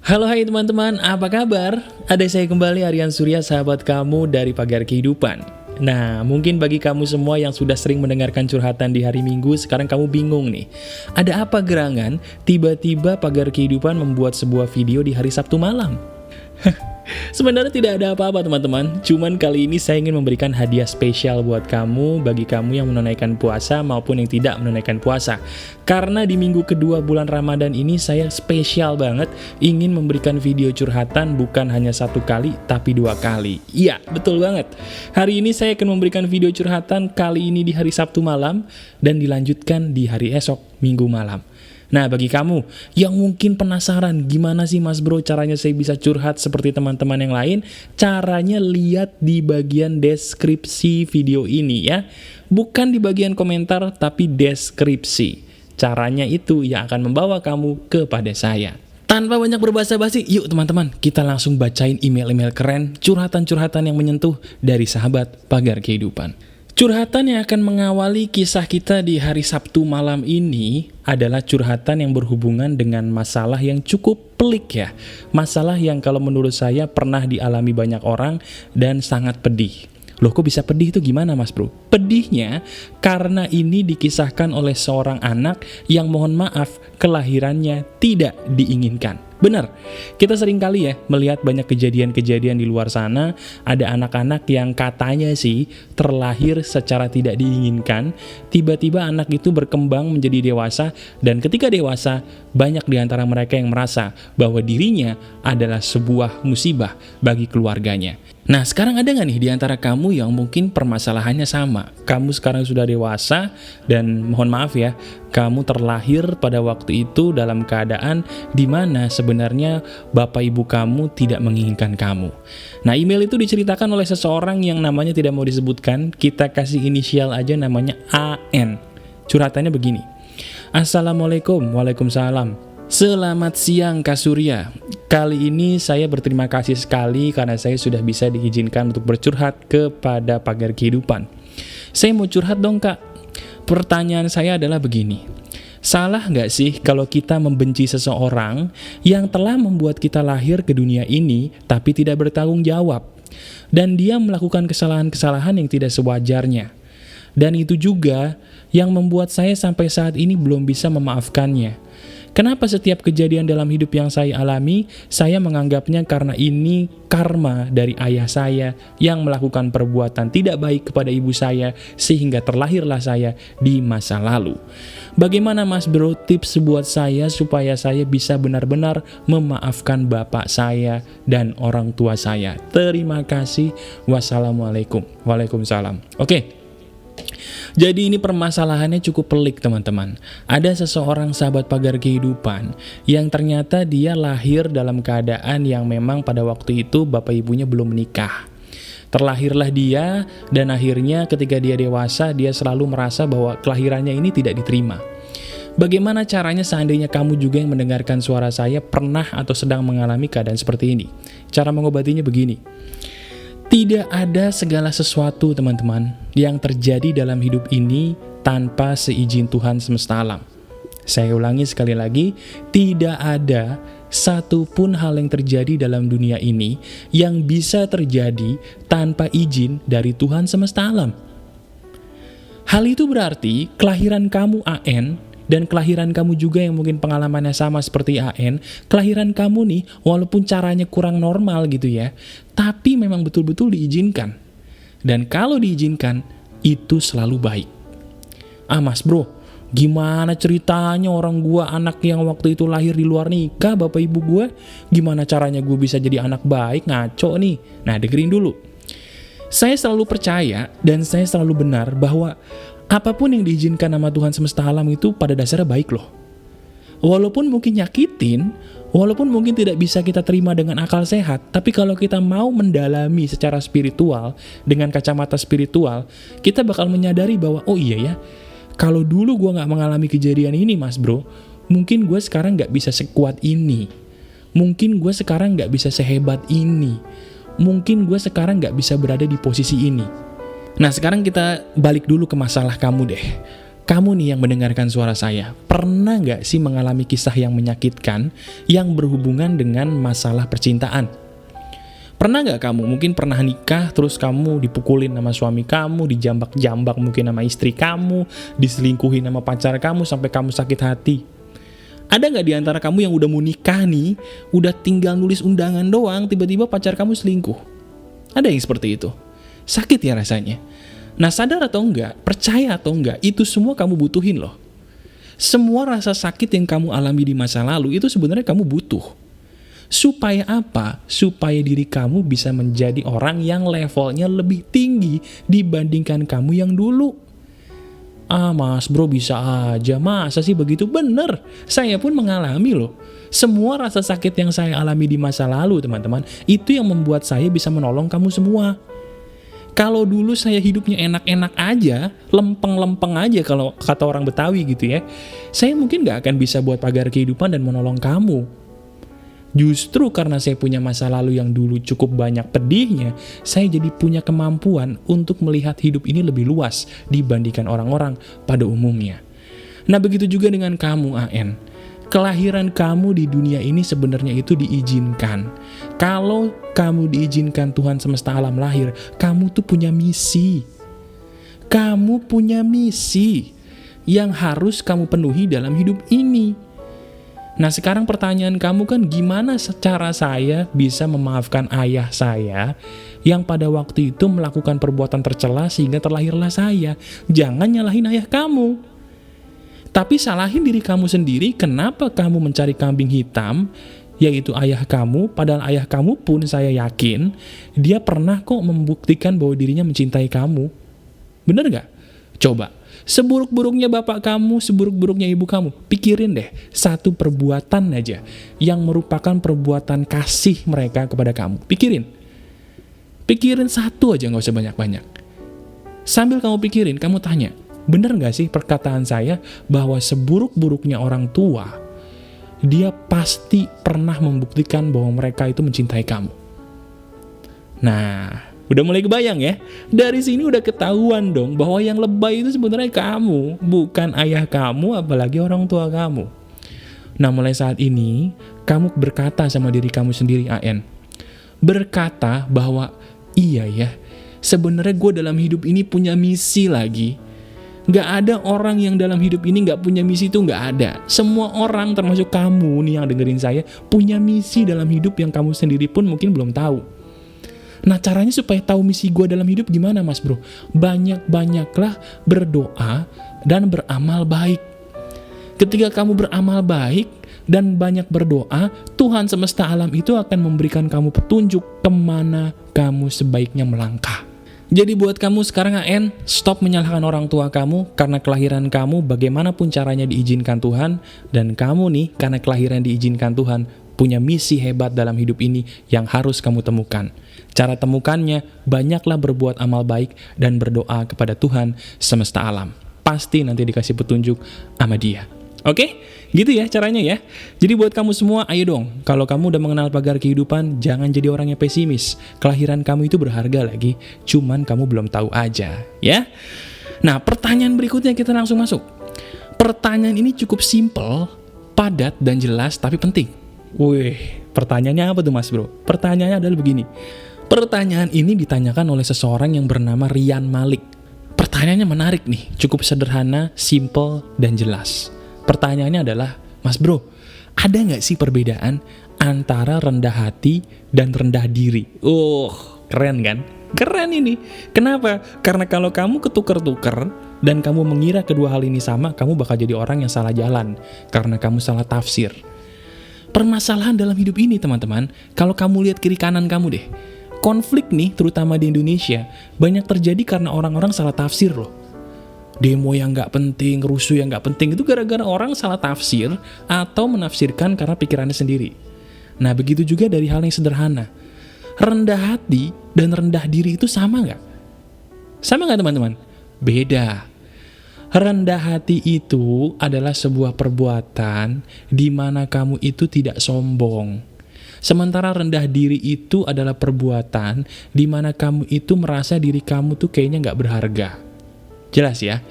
Halo hai teman-teman, apa kabar? Ada saya kembali Aryan Surya, sahabat kamu dari Pagar Kehidupan. Nah, mungkin bagi kamu semua yang sudah sering mendengarkan curhatan di hari Minggu, sekarang kamu bingung nih. Ada apa gerangan? Tiba-tiba Pagar Kehidupan membuat sebuah video di hari Sabtu malam. Sebenarnya tidak ada apa-apa teman-teman, cuman kali ini saya ingin memberikan hadiah spesial buat kamu, bagi kamu yang menunaikan puasa maupun yang tidak menunaikan puasa. Karena di minggu kedua bulan Ramadan ini saya spesial banget ingin memberikan video curhatan bukan hanya satu kali tapi 2 kali. Iya, betul banget. Hari ini saya akan memberikan video curhatan kali ini di hari Sabtu malam dan dilanjutkan di hari esok Minggu malam. Nah, bagi kamu yang mungkin penasaran gimana sih Mas Bro caranya saya bisa curhat seperti teman-teman yang lain, caranya lihat di bagian deskripsi video ini ya. Bukan di bagian komentar tapi deskripsi. Caranya itu yang akan membawa kamu kepada saya. Tanpa banyak berbasa-basi, yuk teman-teman kita langsung bacain email-email keren, curhatan-curhatan yang menyentuh dari sahabat Pagar Kehidupan. Curhatan yang akan mengawali kisah kita di hari Sabtu malam ini adalah curhatan yang berhubungan dengan masalah yang cukup pelik ya. Masalah yang kalau menurut saya pernah dialami banyak orang dan sangat pedih. Loh kok bisa pedih itu gimana Mas Bro? Pedihnya karena ini dikisahkan oleh seorang anak yang mohon maaf kelahirannya tidak diinginkan. Benar, kita sering kali ya melihat banyak kejadian-kejadian di luar sana, ada anak-anak yang katanya sih terlahir secara tidak diinginkan, tiba-tiba anak itu berkembang menjadi dewasa, dan ketika dewasa, banyak di antara mereka yang merasa bahwa dirinya adalah sebuah musibah bagi keluarganya. Nah, sekarang ada nggak nih di antara kamu yang mungkin permasalahannya sama? Kamu sekarang sudah dewasa dan mohon maaf ya, kamu terlahir pada waktu itu dalam keadaan di mana sebenarnya bapak ibu kamu tidak menginginkan kamu. Nah, email itu diceritakan oleh seseorang yang namanya tidak mau disebutkan, kita kasih inisial aja namanya AN. Curhatannya begini. Assalamualaikum, waalaikumsalam. Selamat siang Kak Surya. Kali ini saya berterima kasih sekali karena saya sudah bisa diizinkan untuk bercurhat kepada Pagar Kehidupan. Saya mau curhat dong Kak. Pertanyaan saya adalah begini. Salah nggak sih kalau kita membenci seseorang yang telah membuat kita lahir ke dunia ini tapi tidak bertanggung jawab? Dan dia melakukan kesalahan-kesalahan yang tidak sewajarnya. Dan itu juga yang membuat saya sampai saat ini belum bisa memaafkannya. Kenapa setiap kejadian dalam hidup yang saya alami, saya menganggapnya karena ini karma dari ayah saya yang melakukan perbuatan tidak baik kepada ibu saya, sehingga terlahirlah saya di masa lalu. Bagaimana Mas Bro tips buat saya supaya saya bisa benar-benar memaafkan bapak saya dan orang tua saya? Terima kasih. Wassalamualaikum. Waalaikumsalam. Oke. Jadi ini permasalahannya cukup pelik teman-teman. Ada seseorang sahabat Pagar Kehidupan yang ternyata dia lahir dalam keadaan yang memang pada waktu itu bapak ibunya belum menikah. Terlahirlah dia dan akhirnya ketika dia dewasa dia selalu merasa bahwa kelahirannya ini tidak diterima. Bagaimana caranya seandainya kamu juga yang mendengarkan suara saya pernah atau sedang mengalami keadaan seperti ini? Cara mengobatinya begini. Tidak ada segala sesuatu teman-teman yang terjadi dalam hidup ini tanpa seizin Tuhan semesta alam. Saya ulangi sekali lagi, tidak ada satupun hal yang terjadi dalam dunia ini yang bisa terjadi tanpa izin dari Tuhan semesta alam. Hal itu berarti kelahiran kamu AN dan kelahiran kamu juga yang mungkin pengalamannya sama seperti AN, kelahiran kamu nih, walaupun caranya kurang normal gitu ya, tapi memang betul-betul diizinkan. Dan kalau diizinkan, itu selalu baik. Ah Mas Bro, gimana ceritanya orang gua anak yang waktu itu lahir di luar nikah, bapak ibu gua, gimana caranya gua bisa jadi anak baik, ngaco nih. Nah dengerin dulu. Saya selalu percaya dan saya selalu benar bahwa apapun yang diizinkan sama Tuhan semesta alam itu pada dasarnya baik loh. Walaupun mungkin nyakitin, walaupun mungkin tidak bisa kita terima dengan akal sehat, tapi kalau kita mau mendalami secara spiritual, dengan kacamata spiritual, kita bakal menyadari bahwa, oh iya ya, kalau dulu gue gak mengalami kejadian ini Mas Bro, mungkin gue sekarang gak bisa sekuat ini. Mungkin gue sekarang gak bisa sehebat ini. Mungkin gue sekarang gak bisa berada di posisi ini. Nah sekarang kita balik dulu ke masalah kamu deh. Kamu nih yang mendengarkan suara saya, pernah nggak sih mengalami kisah yang menyakitkan yang berhubungan dengan masalah percintaan? Pernah nggak kamu mungkin pernah nikah terus kamu dipukulin sama suami kamu, dijambak-jambak mungkin sama istri kamu, diselingkuhin sama pacar kamu sampai kamu sakit hati? Ada nggak di antara kamu yang udah mau nikah nih, udah tinggal nulis undangan doang, tiba-tiba pacar kamu selingkuh? Ada yang seperti itu? Sakit ya rasanya. Nah, sadar atau enggak, percaya atau enggak, itu semua kamu butuhin loh. Semua rasa sakit yang kamu alami di masa lalu itu sebenarnya kamu butuh. Supaya apa? Supaya diri kamu bisa menjadi orang yang levelnya lebih tinggi dibandingkan kamu yang dulu. Ah mas bro, bisa aja, masa sih begitu? Bener, saya pun mengalami loh. Semua rasa sakit yang saya alami di masa lalu teman-teman, itu yang membuat saya bisa menolong kamu semua. Kalau dulu saya hidupnya enak-enak aja, lempeng-lempeng aja kalau kata orang Betawi gitu ya, saya mungkin gak akan bisa buat pagar kehidupan dan menolong kamu. Justru karena saya punya masa lalu yang dulu cukup banyak pedihnya, saya jadi punya kemampuan untuk melihat hidup ini lebih luas dibandingkan orang-orang pada umumnya. Nah, begitu juga dengan kamu, AN. Kelahiran kamu di dunia ini sebenarnya itu diizinkan. Kalau kamu diizinkan Tuhan semesta alam lahir, kamu tuh punya misi. Kamu punya misi yang harus kamu penuhi dalam hidup ini. Nah, sekarang pertanyaan kamu kan, gimana secara saya bisa memaafkan ayah saya yang pada waktu itu melakukan perbuatan tercela sehingga terlahirlah saya? Jangan nyalahin ayah kamu, tapi salahin diri kamu sendiri. Kenapa kamu mencari kambing hitam, yaitu ayah kamu, padahal ayah kamu pun saya yakin dia pernah kok membuktikan bahwa dirinya mencintai kamu. Bener gak? Coba, seburuk-buruknya bapak kamu, seburuk-buruknya ibu kamu, pikirin deh satu perbuatan aja yang merupakan perbuatan kasih mereka kepada kamu. Pikirin satu aja, gak usah banyak-banyak. Sambil kamu pikirin, kamu tanya, bener gak sih perkataan saya bahwa seburuk-buruknya orang tua, dia pasti pernah membuktikan bahwa mereka itu mencintai kamu? Nah, udah mulai kebayang ya? Dari sini udah ketahuan dong bahwa yang lebay itu sebenarnya kamu, bukan ayah kamu, apalagi orang tua kamu. Nah, mulai saat ini, kamu berkata sama diri kamu sendiri, AN. Berkata bahwa, iya ya, sebenarnya gue dalam hidup ini punya misi lagi. Gak ada orang yang dalam hidup ini gak punya misi, itu gak ada. Semua orang, termasuk kamu nih yang dengerin saya, punya misi dalam hidup yang kamu sendiri pun mungkin belum tahu. Nah, caranya supaya tahu misi gue dalam hidup gimana mas bro? Banyak-banyaklah berdoa dan beramal baik. Ketika kamu beramal baik dan banyak berdoa, Tuhan semesta alam itu akan memberikan kamu petunjuk kemana kamu sebaiknya melangkah. Jadi buat kamu sekarang AN, stop menyalahkan orang tua kamu karena kelahiran kamu bagaimanapun caranya diizinkan Tuhan. Dan kamu nih, karena kelahiran diizinkan Tuhan, punya misi hebat dalam hidup ini yang harus kamu temukan. Cara temukannya, banyaklah berbuat amal baik dan berdoa kepada Tuhan semesta alam. Pasti nanti dikasih petunjuk sama Dia. Oke? Gitu ya caranya ya. Jadi buat kamu semua, ayo dong. Kalau kamu udah mengenal pagar kehidupan, jangan jadi orang yang pesimis. Kelahiran kamu itu berharga lagi, cuman kamu belum tahu aja. Ya? Nah, pertanyaan berikutnya kita langsung masuk. Pertanyaan ini cukup simple, padat dan jelas, tapi penting. Wih, pertanyaannya apa tuh mas bro? Pertanyaannya adalah begini. Pertanyaan ini ditanyakan oleh seseorang yang bernama Rian Malik. Pertanyaannya menarik nih, cukup sederhana, simple, dan jelas. Pertanyaannya adalah, mas bro, ada nggak sih perbedaan antara rendah hati dan rendah diri? Keren kan? Keren ini. Kenapa? Karena kalau kamu ketuker-tuker dan kamu mengira kedua hal ini sama, kamu bakal jadi orang yang salah jalan karena kamu salah tafsir. Permasalahan dalam hidup ini teman-teman, kalau kamu lihat kiri kanan kamu deh, konflik nih terutama di Indonesia banyak terjadi karena orang-orang salah tafsir loh. Demo yang gak penting, rusuh yang gak penting, itu gara-gara orang salah tafsir atau menafsirkan karena pikirannya sendiri. Nah, begitu juga dari hal yang sederhana. Rendah hati dan rendah diri itu sama gak? Sama gak teman-teman? Beda. Rendah hati itu adalah sebuah perbuatan di mana kamu itu tidak sombong. Sementara rendah diri itu adalah perbuatan di mana kamu itu merasa diri kamu tuh kayaknya gak berharga. Jelas ya?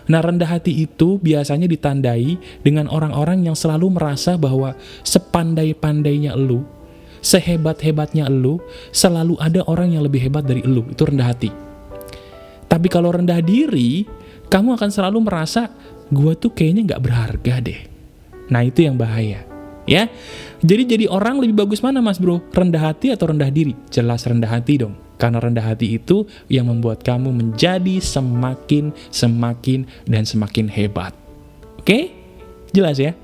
Nah, rendah hati itu biasanya ditandai dengan orang-orang yang selalu merasa bahwa sepandai-pandainya elu, sehebat-hebatnya elu, selalu ada orang yang lebih hebat dari elu. Itu rendah hati. Tapi kalau rendah diri, kamu akan selalu merasa, gua tuh kayaknya nggak berharga deh. Nah, itu yang bahaya. Ya, jadi orang lebih bagus mana mas bro? Rendah hati atau rendah diri? Jelas rendah hati dong. Karena rendah hati itu yang membuat kamu menjadi semakin dan semakin hebat. Oke? Jelas ya?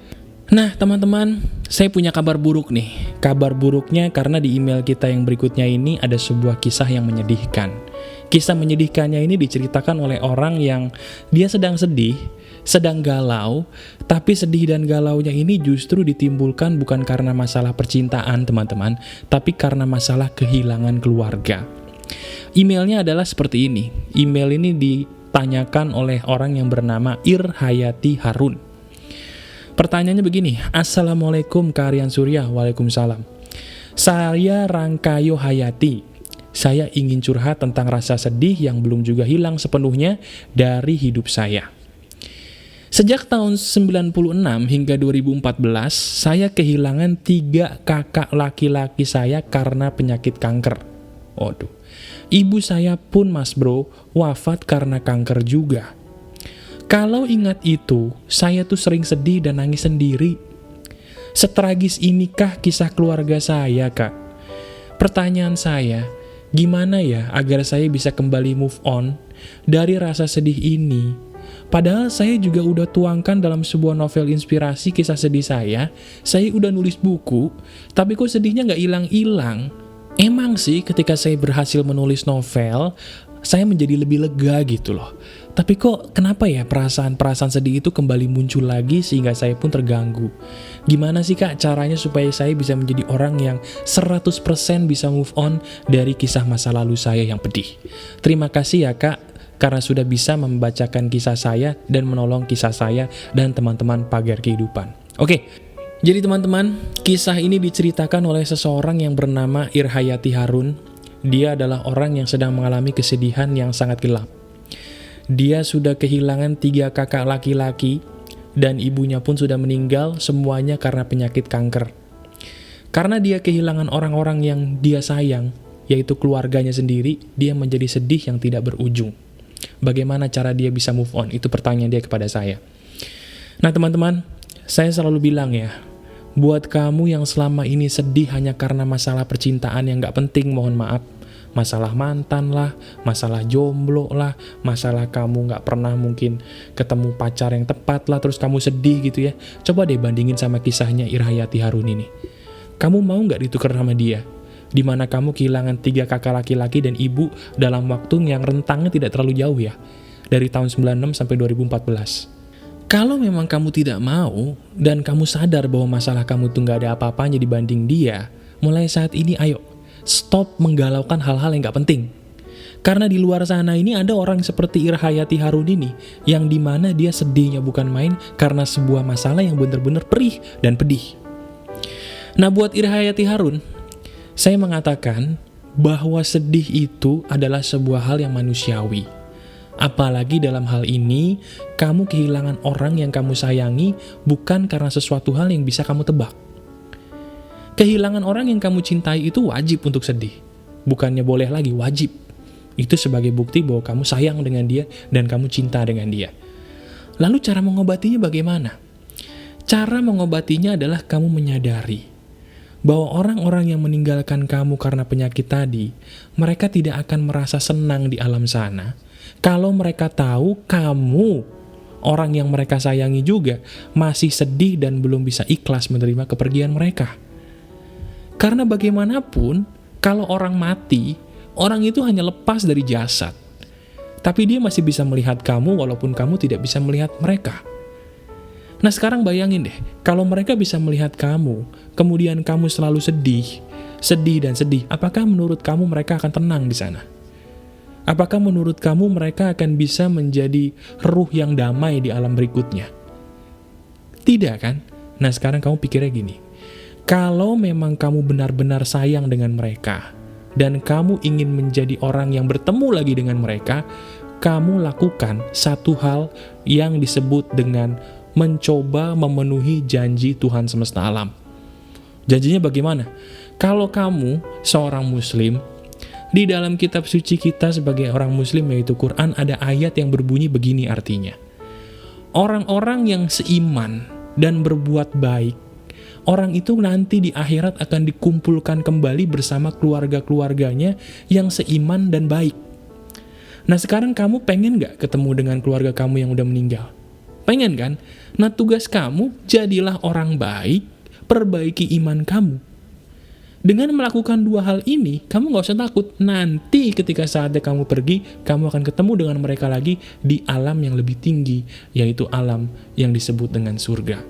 Nah teman-teman, saya punya kabar buruk nih. Kabar buruknya karena di email kita yang berikutnya ini ada sebuah kisah yang menyedihkan. Kisah menyedihkannya ini diceritakan oleh orang yang dia sedang sedih, sedang galau, tapi sedih dan galaunya ini justru ditimbulkan bukan karena masalah percintaan teman-teman, tapi karena masalah kehilangan keluarga. Emailnya adalah seperti ini. Email ini ditanyakan oleh orang yang bernama Irhayati Harun. Pertanyaannya begini, Assalamualaikum Kak Aryan Surya. Waalaikumsalam. Saya Rangkayo Hayati. Saya ingin curhat tentang rasa sedih yang belum juga hilang sepenuhnya dari hidup saya. Sejak tahun 96 hingga 2014, saya kehilangan 3 kakak laki-laki saya karena penyakit kanker. Waduh. Ibu saya pun mas bro, wafat karena kanker juga. Kalau ingat itu, saya tuh sering sedih dan nangis sendiri. Setragis inikah kisah keluarga saya, Kak? Pertanyaan saya, gimana ya agar saya bisa kembali move on dari rasa sedih ini? Padahal saya juga udah tuangkan dalam sebuah novel inspirasi kisah sedih saya udah nulis buku, tapi kok sedihnya nggak hilang-hilang. Emang sih ketika saya berhasil menulis novel, saya menjadi lebih lega gitu loh. Tapi kok kenapa ya perasaan-perasaan sedih itu kembali muncul lagi sehingga saya pun terganggu. Gimana sih Kak caranya supaya saya bisa menjadi orang yang 100% bisa move on dari kisah masa lalu saya yang pedih. Terima kasih ya Kak, karena sudah bisa membacakan kisah saya dan menolong kisah saya dan teman-teman Pagar Kehidupan. Oke, jadi teman-teman, kisah ini diceritakan oleh seseorang yang bernama Irhayati Harun. Dia adalah orang yang sedang mengalami kesedihan yang sangat gelap. Dia sudah kehilangan 3 kakak laki-laki, dan ibunya pun sudah meninggal, semuanya karena penyakit kanker. Karena dia kehilangan orang-orang yang dia sayang, yaitu keluarganya sendiri, dia menjadi sedih yang tidak berujung. Bagaimana cara dia bisa move on? Itu pertanyaan dia kepada saya. Nah teman-teman, saya selalu bilang ya, buat kamu yang selama ini sedih hanya karena masalah percintaan yang gak penting, mohon maaf. Masalah mantan lah, masalah jomblo lah, masalah kamu gak pernah mungkin ketemu pacar yang tepat lah, terus kamu sedih gitu ya. Coba deh bandingin sama kisahnya Irhayati Harun ini. Kamu mau gak ditukar sama dia? Dimana kamu kehilangan 3 kakak laki-laki dan ibu dalam waktu yang rentangnya tidak terlalu jauh ya. Dari tahun 96 sampai 2014. Kalau memang kamu tidak mau, dan kamu sadar bahwa masalah kamu tuh gak ada apa-apanya dibanding dia, mulai saat ini ayo, stop menggalaukan hal-hal yang gak penting. Karena di luar sana ini ada orang seperti Irhayati Harun ini, yang dimana dia sedihnya bukan main karena sebuah masalah yang benar-benar perih dan pedih. Nah buat Irhayati Harun, saya mengatakan bahwa sedih itu adalah sebuah hal yang manusiawi. Apalagi dalam hal ini, kamu kehilangan orang yang kamu sayangi bukan karena sesuatu hal yang bisa kamu tebak. Kehilangan orang yang kamu cintai itu wajib untuk sedih. Bukannya boleh lagi, wajib. Itu sebagai bukti bahwa kamu sayang dengan dia dan kamu cinta dengan dia. Lalu cara mengobatinya bagaimana? Cara mengobatinya adalah kamu menyadari bahwa orang-orang yang meninggalkan kamu karena penyakit tadi, mereka tidak akan merasa senang di alam sana kalau mereka tahu kamu, orang yang mereka sayangi juga, masih sedih dan belum bisa ikhlas menerima kepergian mereka. Karena bagaimanapun, kalau orang mati, orang itu hanya lepas dari jasad. Tapi dia masih bisa melihat kamu walaupun kamu tidak bisa melihat mereka. Nah sekarang bayangin deh, kalau mereka bisa melihat kamu, kemudian kamu selalu sedih dan sedih, apakah menurut kamu mereka akan tenang di sana? Apakah menurut kamu mereka akan bisa menjadi ruh yang damai di alam berikutnya? Tidak kan? Nah sekarang kamu pikirnya gini, kalau memang kamu benar-benar sayang dengan mereka, dan kamu ingin menjadi orang yang bertemu lagi dengan mereka, kamu lakukan satu hal yang disebut dengan mencoba memenuhi janji Tuhan semesta alam. Janjinya bagaimana? Kalau kamu seorang muslim, di dalam kitab suci kita sebagai orang muslim yaitu Quran ada ayat yang berbunyi begini artinya. Orang-orang yang seiman dan berbuat baik, orang itu nanti di akhirat akan dikumpulkan kembali bersama keluarga-keluarganya yang seiman dan baik. Nah sekarang kamu pengen gak ketemu dengan keluarga kamu yang udah meninggal? Pengen kan? Nah tugas kamu jadilah orang baik, perbaiki iman kamu. Dengan melakukan dua hal ini, kamu gak usah takut. Nanti ketika saatnya kamu pergi, kamu akan ketemu dengan mereka lagi di alam yang lebih tinggi, yaitu alam yang disebut dengan surga.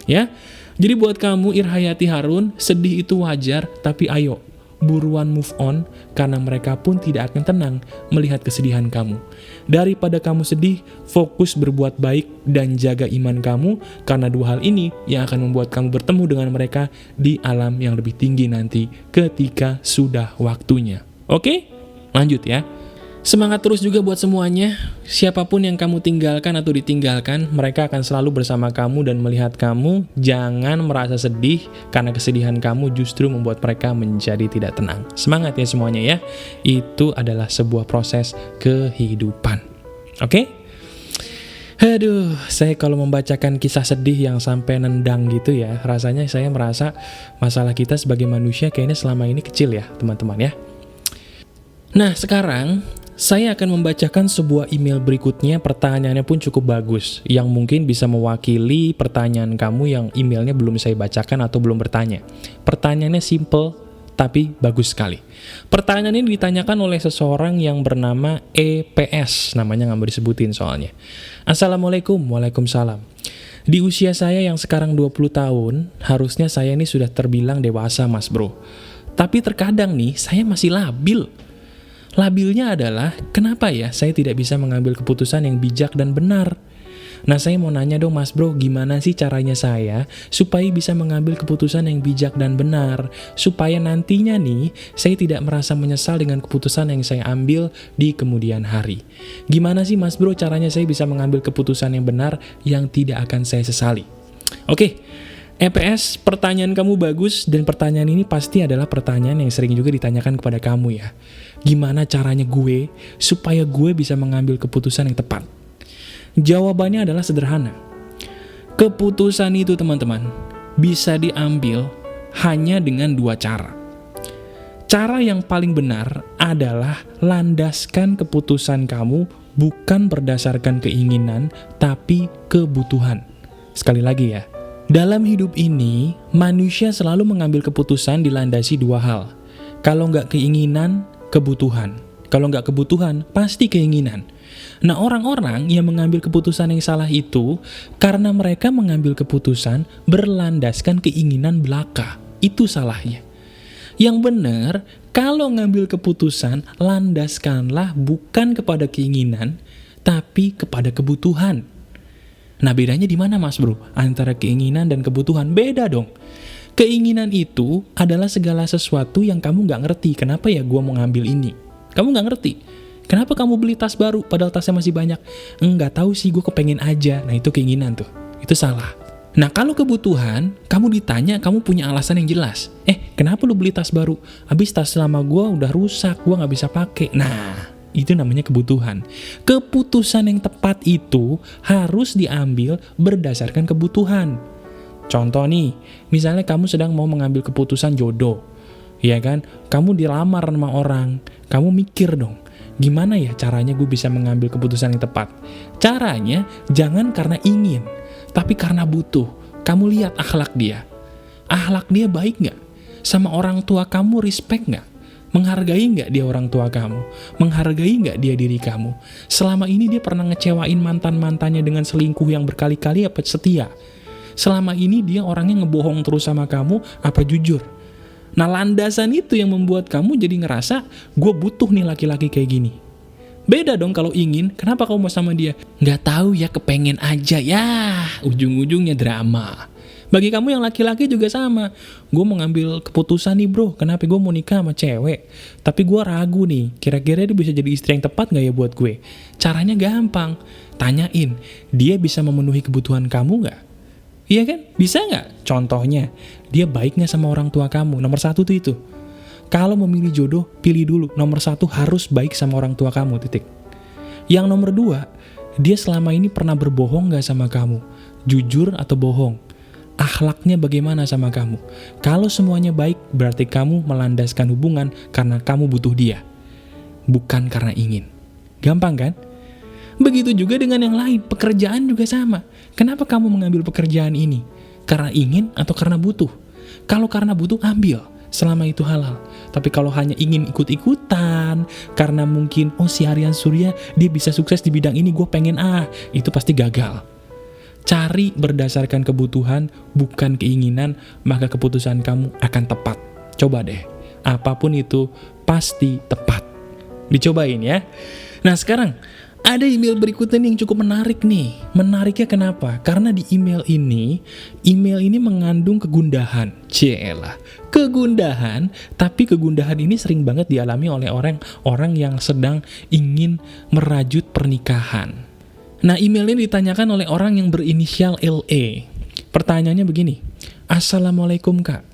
Ya, jadi buat kamu Irhayati Harun, sedih itu wajar, tapi ayo, buruan move on, karena mereka pun tidak akan tenang melihat kesedihan kamu. Daripada kamu sedih, fokus berbuat baik dan jaga iman kamu, karena dua hal ini yang akan membuat kamu bertemu dengan mereka di alam yang lebih tinggi nanti ketika sudah waktunya. Oke? Lanjut ya. Semangat terus juga buat semuanya. Siapapun yang kamu tinggalkan atau ditinggalkan, mereka akan selalu bersama kamu dan melihat kamu. Jangan merasa sedih, karena kesedihan kamu justru membuat mereka menjadi tidak tenang. Semangat ya semuanya ya. Itu adalah sebuah proses kehidupan. Oke? Aduh, saya kalau membacakan kisah sedih yang sampai nendang gitu ya, rasanya saya merasa masalah kita sebagai manusia kayaknya selama ini kecil ya, teman-teman ya. Nah, sekarang saya akan membacakan sebuah email berikutnya, pertanyaannya pun cukup bagus, yang mungkin bisa mewakili pertanyaan kamu yang emailnya belum saya bacakan atau belum bertanya. Pertanyaannya simple, tapi bagus sekali. Pertanyaan ini ditanyakan oleh seseorang yang bernama EPS, namanya nggak mau disebutin soalnya. Assalamualaikum, waalaikumsalam. Di usia saya yang sekarang 20 tahun, harusnya saya ini sudah terbilang dewasa mas bro. Tapi terkadang nih, saya masih labil. Labilnya adalah, kenapa ya saya tidak bisa mengambil keputusan yang bijak dan benar? Nah saya mau nanya dong mas bro, gimana sih caranya saya supaya bisa mengambil keputusan yang bijak dan benar? Supaya nantinya nih, saya tidak merasa menyesal dengan keputusan yang saya ambil di kemudian hari. Gimana sih mas bro caranya saya bisa mengambil keputusan yang benar yang tidak akan saya sesali? Oke. EPS, pertanyaan kamu bagus, dan pertanyaan ini pasti adalah pertanyaan yang sering juga ditanyakan kepada kamu ya. Gimana caranya gue supaya gue bisa mengambil keputusan yang tepat? Jawabannya adalah sederhana. Keputusan itu teman-teman bisa diambil hanya dengan dua cara. Cara yang paling benar adalah landaskan keputusan kamu bukan berdasarkan keinginan, tapi kebutuhan. Sekali lagi ya. Dalam hidup ini, manusia selalu mengambil keputusan dilandasi dua hal. Kalau nggak keinginan, kebutuhan. Kalau nggak kebutuhan, pasti keinginan. Nah, orang-orang yang mengambil keputusan yang salah itu, karena mereka mengambil keputusan berlandaskan keinginan belaka. Itu salahnya. Yang benar, kalau ngambil keputusan, landaskanlah bukan kepada keinginan, tapi kepada kebutuhan. Nah bedanya di mana mas bro? Antara keinginan dan kebutuhan beda dong. Keinginan itu adalah segala sesuatu yang kamu gak ngerti. Kenapa ya gue mau ngambil ini? Kamu gak ngerti. Kenapa kamu beli tas baru padahal tasnya masih banyak? Enggak tahu sih, gue kepengen aja. Nah itu keinginan tuh. Itu salah. Nah kalau kebutuhan, kamu ditanya, kamu punya alasan yang jelas. Kenapa lu beli tas baru? Habis tas lama gue udah rusak, gue gak bisa pakai. Nah itu namanya kebutuhan. Keputusan yang tepat itu harus diambil berdasarkan kebutuhan. Contoh nih, misalnya kamu sedang mau mengambil keputusan jodoh, ya kan? Kamu dilamar sama orang, kamu mikir dong, gimana ya caranya gue bisa mengambil keputusan yang tepat? Caranya jangan karena ingin, tapi karena butuh. Kamu lihat akhlak dia. Akhlak dia baik nggak? Sama orang tua kamu respect nggak? Menghargai nggak dia orang tua kamu? Menghargai nggak dia diri kamu? Selama ini dia pernah ngecewain mantan-mantannya dengan selingkuh yang berkali-kali apa setia? Selama ini dia orangnya ngebohong terus sama kamu apa jujur? Nah landasan itu yang membuat kamu jadi ngerasa gue butuh nih laki-laki kayak gini. Beda dong kalau ingin, kenapa kamu mau sama dia? Nggak tahu ya, kepengen aja ya, ujung-ujungnya drama. Bagi kamu yang laki-laki juga sama. Gue mau ngambil keputusan nih bro, kenapa gue mau nikah sama cewek. Tapi gue ragu nih, kira-kira dia bisa jadi istri yang tepat gak ya buat gue? Caranya gampang, tanyain, dia bisa memenuhi kebutuhan kamu gak? Iya kan? Bisa gak? Contohnya, dia baik gak sama orang tua kamu? Nomor 1 tuh itu. Kalau memilih jodoh, pilih dulu. Nomor 1 harus baik sama orang tua kamu, titik. Yang nomor 2, dia selama ini pernah berbohong gak sama kamu? Jujur atau bohong? Akhlaknya bagaimana sama kamu? Kalau semuanya baik, berarti kamu melandaskan hubungan karena kamu butuh dia, bukan karena ingin. Gampang kan? Begitu juga dengan yang lain, pekerjaan juga sama. Kenapa kamu mengambil pekerjaan ini? Karena ingin atau karena butuh? Kalau karena butuh, ambil, selama itu halal. Tapi kalau hanya ingin ikut-ikutan, karena mungkin, oh si Aryan Surya, dia bisa sukses di bidang ini, gue pengen itu pasti gagal. Cari berdasarkan kebutuhan, bukan keinginan, maka keputusan kamu akan tepat. Coba deh, apapun itu pasti tepat. Dicobain ya. Nah sekarang, ada email berikutnya nih yang cukup menarik nih. Menariknya kenapa? Karena di email ini mengandung kegundahan. Cielah, kegundahan, tapi kegundahan ini sering banget dialami oleh orang yang sedang ingin merajut pernikahan. Nah, email ini ditanyakan oleh orang yang berinisial LE. Pertanyaannya begini, Assalamualaikum kak,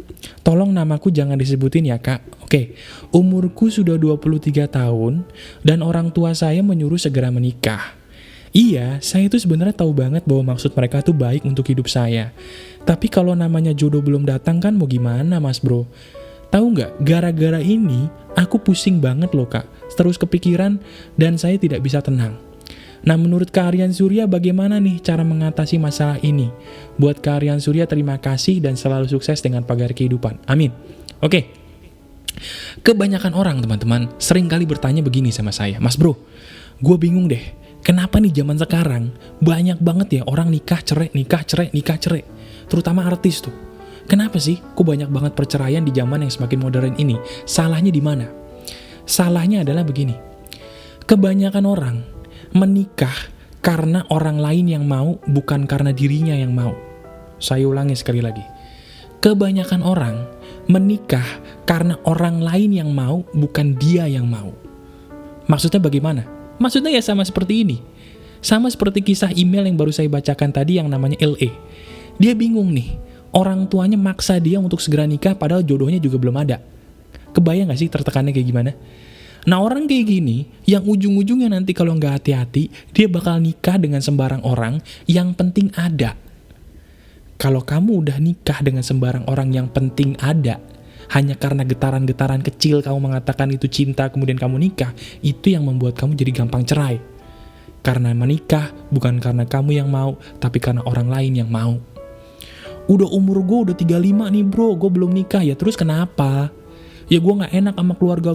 tolong namaku jangan disebutin ya kak. Oke, umurku sudah 23 tahun, dan orang tua saya menyuruh segera menikah. Iya, saya itu sebenarnya tahu banget bahwa maksud mereka tuh baik untuk hidup saya. Tapi kalau namanya jodoh belum datang kan mau gimana mas bro? Tahu nggak, gara-gara ini, aku pusing banget loh kak. Terus kepikiran, dan saya tidak bisa tenang. Nah, menurut Kak Aryan Surya bagaimana nih cara mengatasi masalah ini? Buat Kak Aryan Surya terima kasih dan selalu sukses dengan pagar kehidupan. Amin. Oke. Kebanyakan orang teman-teman sering kali bertanya begini sama saya, Mas bro, gue bingung deh, kenapa nih zaman sekarang banyak banget ya orang nikah cerai, terutama artis tuh. Kenapa sih kok banyak banget perceraian di zaman yang semakin modern ini? Salahnya di mana? Salahnya adalah begini. Kebanyakan orang menikah karena orang lain yang mau, bukan karena dirinya yang mau. Saya ulangi sekali lagi. Kebanyakan orang menikah karena orang lain yang mau, bukan dia yang mau. Maksudnya bagaimana? Maksudnya ya sama seperti ini. Sama seperti kisah email yang baru saya bacakan tadi yang namanya LE. Dia bingung nih, orang tuanya maksa dia untuk segera nikah padahal jodohnya juga belum ada. Kebayang gak sih tertekannya kayak gimana? Nah orang kayak gini, yang ujung-ujungnya nanti kalau nggak hati-hati, dia bakal nikah dengan sembarang orang, yang penting ada. Kalau kamu udah nikah dengan sembarang orang yang penting ada, hanya karena getaran-getaran kecil kamu mengatakan itu cinta, kemudian kamu nikah, itu yang membuat kamu jadi gampang cerai. Karena menikah, bukan karena kamu yang mau, tapi karena orang lain yang mau. Udah umur gue udah 35 nih bro, gue belum nikah, ya terus kenapa? Ya gue gak enak sama keluarga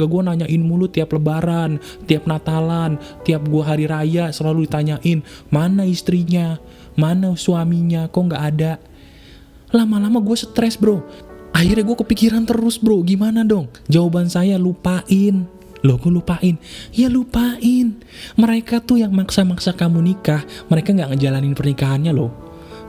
gue nanyain mulu tiap lebaran, tiap natalan, tiap gue hari raya selalu ditanyain, mana istrinya, mana suaminya, kok gak ada. Lama-lama gue stres bro, akhirnya gue kepikiran terus bro, gimana dong? Jawaban saya lupain. Loh gue lupain? Ya lupain. Mereka tuh yang maksa-maksa kamu nikah, mereka gak ngejalanin pernikahannya loh.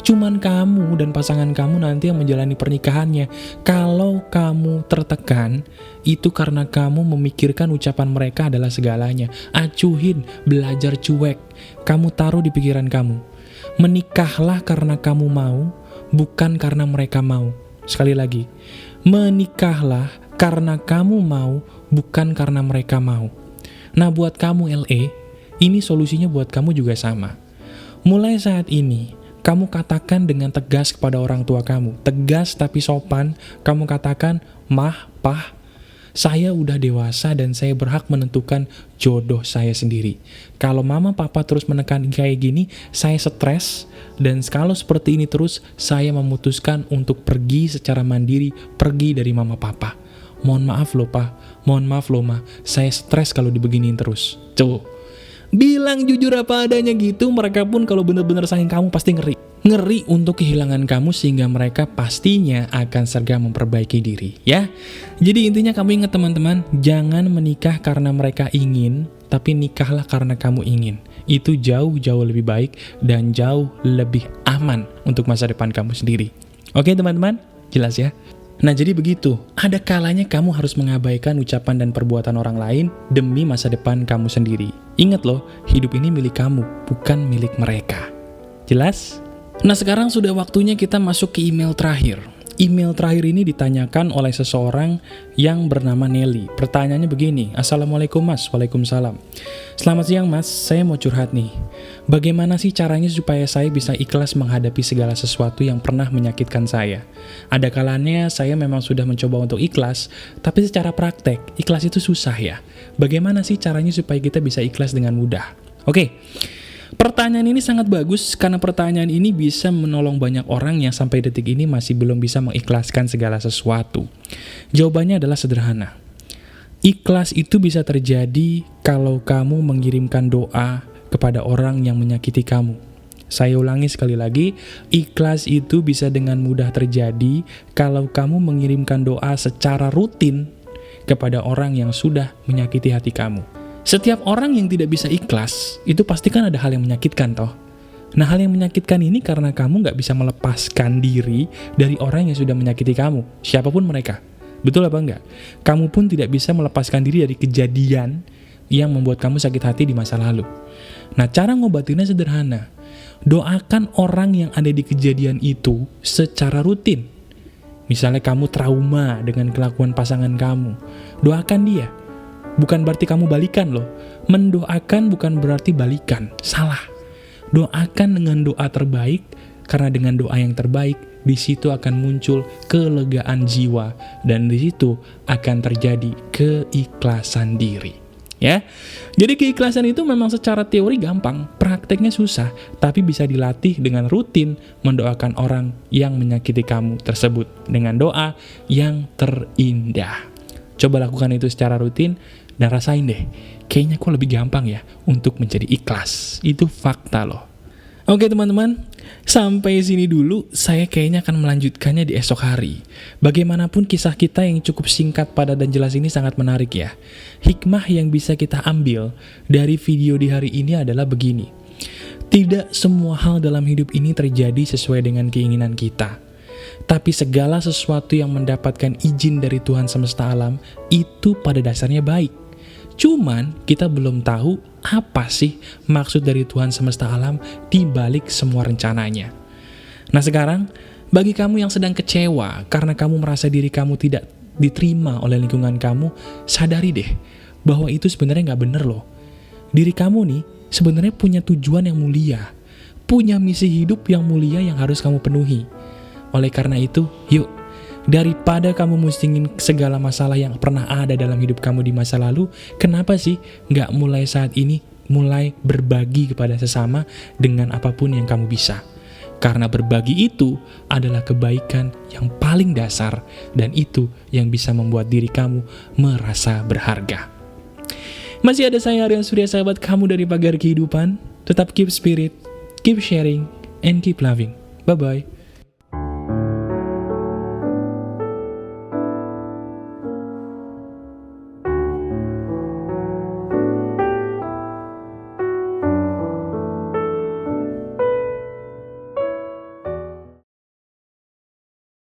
Cuman kamu dan pasangan kamu nanti yang menjalani pernikahannya. Kalau kamu tertekan, itu karena kamu memikirkan ucapan mereka adalah segalanya. Acuhin, belajar cuek. Kamu taruh di pikiran kamu. Menikahlah karena kamu mau, bukan karena mereka mau. Sekali lagi, menikahlah karena kamu mau, bukan karena mereka mau. Nah buat kamu LE, ini solusinya buat kamu juga sama. Mulai saat ini, kamu katakan dengan tegas kepada orang tua kamu. Tegas tapi sopan. Kamu katakan, Mah, Pah, saya udah dewasa dan saya berhak menentukan jodoh saya sendiri. Kalau mama papa terus menekan kayak gini, saya stres. Dan kalau seperti ini terus, saya memutuskan untuk pergi secara mandiri, pergi dari mama papa. Mohon maaf loh, Pak. Mohon maaf loh, Ma. Saya stres kalau dibeginiin terus. Coba. Bilang jujur apa adanya gitu, mereka pun kalau bener-bener sayang kamu pasti ngeri. Ngeri untuk kehilangan kamu sehingga mereka pastinya akan segera memperbaiki diri, ya. Jadi intinya kamu ingat teman-teman, jangan menikah karena mereka ingin, tapi nikahlah karena kamu ingin. itu jauh-jauh lebih baik dan jauh lebih aman untuk masa depan kamu sendiri. Oke teman-teman, jelas ya? Nah jadi begitu, ada kalanya kamu harus mengabaikan ucapan dan perbuatan orang lain demi masa depan kamu sendiri. Ingat loh, hidup ini milik kamu, bukan milik mereka. Jelas? Nah sekarang sudah waktunya kita masuk ke email terakhir. Email terakhir ini ditanyakan oleh seseorang yang bernama Nelly. Pertanyaannya begini, Assalamualaikum Mas, Waalaikumsalam. Selamat siang Mas, saya mau curhat nih. Bagaimana sih caranya supaya saya bisa ikhlas menghadapi segala sesuatu yang pernah menyakitkan saya? Ada kalanya saya memang sudah mencoba untuk ikhlas, tapi secara praktek, ikhlas itu susah ya. Bagaimana sih caranya supaya kita bisa ikhlas dengan mudah? Oke. Pertanyaan ini sangat bagus karena pertanyaan ini bisa menolong banyak orang yang sampai detik ini masih belum bisa mengikhlaskan segala sesuatu. Jawabannya adalah sederhana. Ikhlas itu bisa terjadi kalau kamu mengirimkan doa kepada orang yang menyakiti kamu. Saya ulangi sekali lagi, ikhlas itu bisa dengan mudah terjadi kalau kamu mengirimkan doa secara rutin kepada orang yang sudah menyakiti hati kamu. Setiap orang yang tidak bisa ikhlas, itu pasti kan ada hal yang menyakitkan toh. Nah hal yang menyakitkan ini karena kamu nggak bisa melepaskan diri dari orang yang sudah menyakiti kamu, siapapun mereka. Betul apa enggak? Kamu pun tidak bisa melepaskan diri dari kejadian yang membuat kamu sakit hati di masa lalu. Nah cara ngobatinnya sederhana. Doakan orang yang ada di kejadian itu secara rutin. Misalnya kamu trauma dengan kelakuan pasangan kamu, doakan dia. Bukan berarti kamu balikan loh. Mendoakan bukan berarti balikan. Salah. Doakan dengan doa terbaik, karena dengan doa yang terbaik, di situ akan muncul kelegaan jiwa, dan di situ akan terjadi keikhlasan diri. Ya, jadi keikhlasan itu memang secara teori gampang, prakteknya susah, tapi bisa dilatih dengan rutin mendoakan orang yang menyakiti kamu tersebut dengan doa yang terindah. Coba lakukan itu secara rutin, dan rasain deh, kayaknya kok lebih gampang ya untuk menjadi ikhlas. Itu fakta loh. Oke teman-teman, sampai sini dulu, saya kayaknya akan melanjutkannya di esok hari. Bagaimanapun kisah kita yang cukup singkat, padat, dan jelas ini sangat menarik ya. Hikmah yang bisa kita ambil dari video di hari ini adalah begini. Tidak semua hal dalam hidup ini terjadi sesuai dengan keinginan kita. Tapi segala sesuatu yang mendapatkan izin dari Tuhan semesta alam, itu pada dasarnya baik. Cuman kita belum tahu apa sih maksud dari Tuhan semesta alam di balik semua rencananya. Nah sekarang, bagi kamu yang sedang kecewa karena kamu merasa diri kamu tidak diterima oleh lingkungan kamu, sadari deh bahwa itu sebenarnya nggak bener loh. Diri kamu nih sebenarnya punya tujuan yang mulia, punya misi hidup yang mulia yang harus kamu penuhi. Oleh karena itu, yuk, daripada kamu musingin segala masalah yang pernah ada dalam hidup kamu di masa lalu, kenapa sih nggak mulai saat ini, mulai berbagi kepada sesama dengan apapun yang kamu bisa? Karena berbagi itu adalah kebaikan yang paling dasar, dan itu yang bisa membuat diri kamu merasa berharga. Masih ada saya, Aryan Surya, sahabat kamu dari Pagar Kehidupan. Tetap keep spirit, keep sharing, and keep loving. Bye-bye.